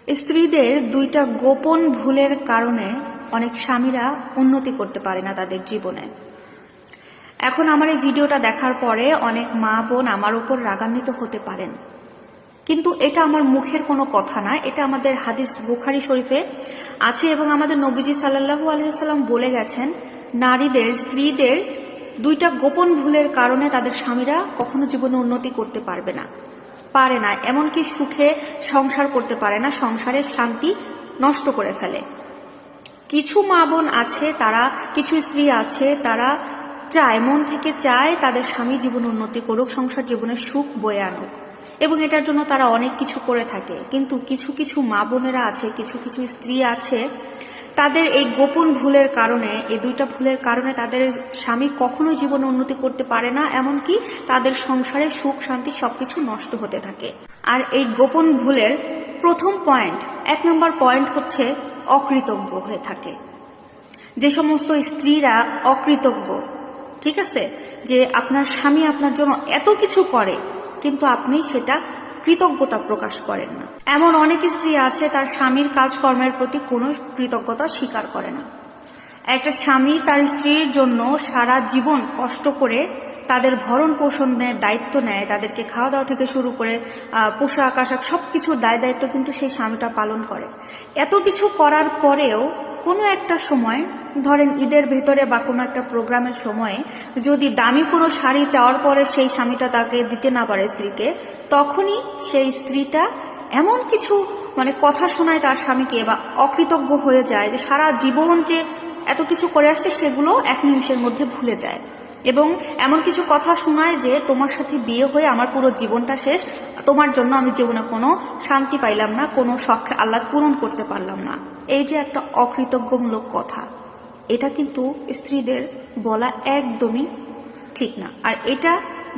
স্ত্রীদের দুইটা গোপন ভুলের কারণে অনেক স্বামীরা উন্নতি করতে পারে না তাদের জীবনে। এখন আমার এই ভিডিওটা দেখার পরে অনেক মা বোন আমার উপর রাগান্বিত হতে পারেন, কিন্তু এটা আমার মুখের কোনো কথা না, এটা আমাদের হাদিস বুখারী শরীফে আছে এবং আমাদের নবীজি সাল্লাল্লাহু আলাইহি ওয়াসাল্লাম বলে গেছেন, নারীদের স্ত্রীদের দুইটা গোপন ভুলের কারণে তাদের স্বামীরা কখনো জীবনে উন্নতি করতে পারে না, এমনকি সুখে সংসার করতে পারে না, সংসারের শান্তি নষ্ট করে ফেলে। কিছু মা বোন আছে, কিছু স্ত্রী আছে, তারা চায়, মন থেকে চায় তাদের স্বামী জীবনে উন্নতি করুক, সংসার জীবনে সুখ বয়ে আনুক, এবং এটার জন্য তারা অনেক কিছু করে থাকে। কিন্তু কিছু কিছু মা বোনেরা আছে, কিছু কিছু স্ত্রী আছে, তাদের এই গোপন ভুলের কারণে, এই দুইটা ভুলের কারণে তাদের স্বামী কখনোই জীবনে উন্নতি করতে পারে না, এমনকি তাদের সংসারে সুখ শান্তি সবকিছু নষ্ট হতে থাকে। আর এই গোপন ভুলের প্রথম পয়েন্ট, 1 নম্বর পয়েন্ট হচ্ছে অকৃতজ্ঞ হয়ে থাকে। যে সমস্ত স্ত্রীরা অকৃতজ্ঞ, ঠিক আছে, যে আপনার স্বামী আপনার জন্য এত কিছু করে কিন্তু আপনি সেটা কৃতজ্ঞতা প্রকাশ করেন না। এমন অনেক স্ত্রী আছে তার স্বামীর কাজকর্মের প্রতি কোনো কৃতজ্ঞতা স্বীকার করে না। একটা স্বামী তার স্ত্রীর জন্য সারা জীবন কষ্ট করে তাদের ভরণ পোষণের দায়িত্ব নেয়, তাদেরকে খাওয়া দাওয়া থেকে শুরু করে পোশাক আশাক সবকিছুর দায়িত্ব কিন্তু সেই স্বামীটা পালন করে। এত কিছু করার পরেও কোনো একটা সময়, ধরেন ঈদের ভেতরে বা কোনো একটা প্রোগ্রামের সময়ে যদি দামি কোনো শাড়ি চাওয়ার পরে সেই স্বামীটা তাকে দিতে না পারে স্ত্রীকে, তখনই সেই স্ত্রীটা এমন কিছু কথা শোনায় তার স্বামীকে বা অকৃতজ্ঞ হয়ে যায় যে সারা জীবন যে এত কিছু করে আসছে সেগুলো 1 নিমিষের মধ্যে ভুলে যায়, এবং এমন কিছু কথা শোনায় যে তোমার সাথে বিয়ে হয়ে আমার পুরো জীবনটা শেষ, তোমার জন্য আমি জীবনে কোনো শান্তি পাইলাম না, কোনো শখ আহ্লাদ পূরণ করতে পারলাম না। এই যে একটা অকৃতজ্ঞমূলক কথা, এটা কিন্তু স্ত্রীদের বলা একদমই ঠিক না। আর এটা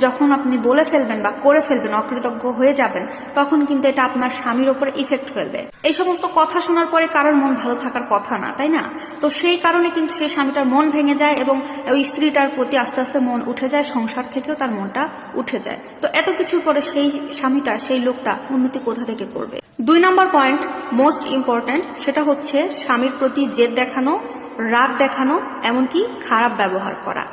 যখন আপনি বলে ফেলবেন বা করে ফেলবেন, অকৃতজ্ঞ হয়ে যাবেন, তখন কিন্তু এটা আপনার স্বামীর উপর ইফেক্ট ফেলবে। এই সমস্ত কথা শোনার পরে কারোর মন ভালো থাকার কথা না, তাই না? তো সেই কারণে কিন্তু সেই স্বামীটার মন ভেঙে যায় এবং ওই স্ত্রীটার প্রতি আস্তে আস্তে মন উঠে যায়, সংসার থেকেও তার মনটা উঠে যায়। তো এত কিছুর পরে সেই স্বামীটা, সেই লোকটা উন্নতি কোথা থেকে করবে? 2 নম্বর পয়েন্ট, মোস্ট ইম্পর্ট্যান্ট, সেটা হচ্ছে স্বামীর প্রতি জেদ দেখানো, রাগ দেখানো, এমনকি খারাপ ব্যবহার করা।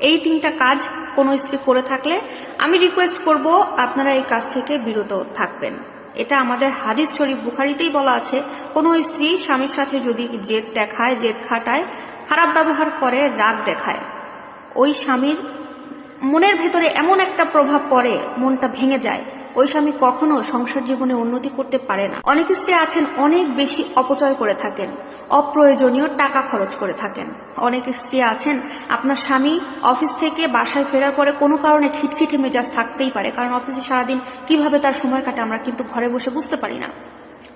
এই 3টা কাজ কোনো স্ত্রী করে থাকলে আমি রিকোয়েস্ট করব আপনারা এই কাজ থেকে বিরত থাকবেন। এটা আমাদের হাদিস শরীফ বুখারীতেই বলা আছে, কোনো স্ত্রী স্বামীর সাথে যদি জেদ দেখায়, জেদ খাটায়, খারাপ ব্যবহার করে, রাগ দেখায়, ওই স্বামীর মনের ভেতরে এমন একটা প্রভাব পড়ে, মনটা ভেঙে যায়, ওই স্বামী কখনো সংসার জীবনে উন্নতি করতে পারে না। অনেক স্ত্রী আছেন অনেক বেশি অপচয় করে থাকেন, অপ্রয়োজনীয় টাকা খরচ করে থাকেন। অনেক স্ত্রী আছেন, আপনার স্বামী অফিস থেকে বাসায় ফেরার পরে কোনো কারণে খিটখিটে মেজাজ থাকতেই পারে, কারণ অফিসে সারাদিন কিভাবে তার সময় কাটে আমরা কিন্তু ঘরে বসে বুঝতে পারি না।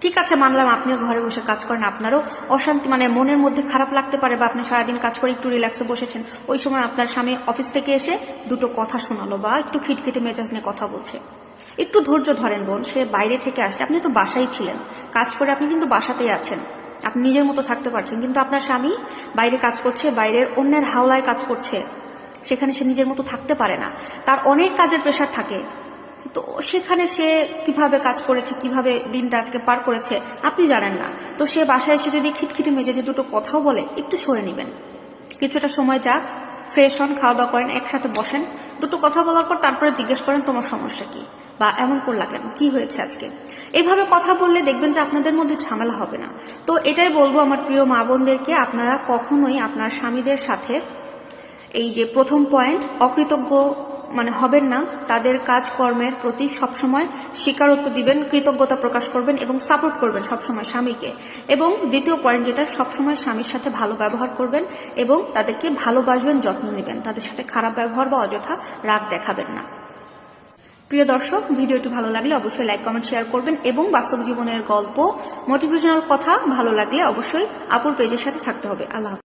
ঠিক আছে, মানলাম আপনিও ঘরে বসে কাজ করেন, আপনারও অশান্তি মনের মধ্যে খারাপ লাগতে পারে, বা আপনি সারাদিন কাজ করে একটু রিল্যাক্সে বসেছেন, ওই সময় আপনার স্বামী অফিস থেকে এসে 2টো কথা শোনালো বা একটু খিটখিটে মেজাজ নিয়ে কথা বলছে। একটু ধৈর্য ধরেন বোন, সে বাইরে থেকে আসছে, আপনি তো বাসায় ছিলেন, কাজ করে আপনি কিন্তু বাসাতেই আছেন, আপনি নিজের মতো থাকতে পারছেন, কিন্তু আপনার স্বামী বাইরে কাজ করছে, বাইরের অন্যের হাওলায় কাজ করছে, সেখানে সে নিজের মতো থাকতে পারে না, তার অনেক কাজের প্রেশার থাকে। তো সেখানে সে কিভাবে কাজ করেছে, কিভাবে দিনটা আজকে পার করেছে আপনি জানেন না। তো সে বাসায় এসে যদি খিটখিটে মেজাজে 2টো কথাও বলে, একটু সয়ে নেবেন, কিছুটা সময় যাক, ফ্রেশ হন, খাওয়া দাওয়া করেন, একসাথে বসেন, 2টো কথা বলার পর তারপরে জিজ্ঞেস করেন তোমার সমস্যা কি, বা এমন করলা কেন, কি হয়েছে আজকে। এইভাবে কথা বললে দেখবেন যে আপনাদের মধ্যে ঝামেলা হবে না। তো এটাই বলবো আমার প্রিয় মা বোনদেরকে, আপনারা কখনোই আপনার স্বামীদের সাথে এই যে প্রথম পয়েন্ট, অকৃতজ্ঞ হবেন না, তাদের কাজকর্মের প্রতি সবসময় স্বীকারোক্তি দিবেন, কৃতজ্ঞতা প্রকাশ করবেন এবং সাপোর্ট করবেন সবসময় স্বামীকে। এবং দ্বিতীয় পয়েন্ট যেটা, সবসময় স্বামীর সাথে ভালো ব্যবহার করবেন এবং তাদেরকে ভালোবাসবেন, যত্ন নেবেন, তাদের সাথে খারাপ ব্যবহার বা অযথা রাগ দেখাবেন না। প্রিয় দর্শক, ভিডিওটি ভালো লাগলে অবশ্যই লাইক, কমেন্ট, শেয়ার করবেন এবং বাস্তব জীবনের গল্প, মোটিভেশনাল কথা ভালো লাগলে অবশ্যই আপুর পেজের সাথে থাকতে হবে। আল্লাহ।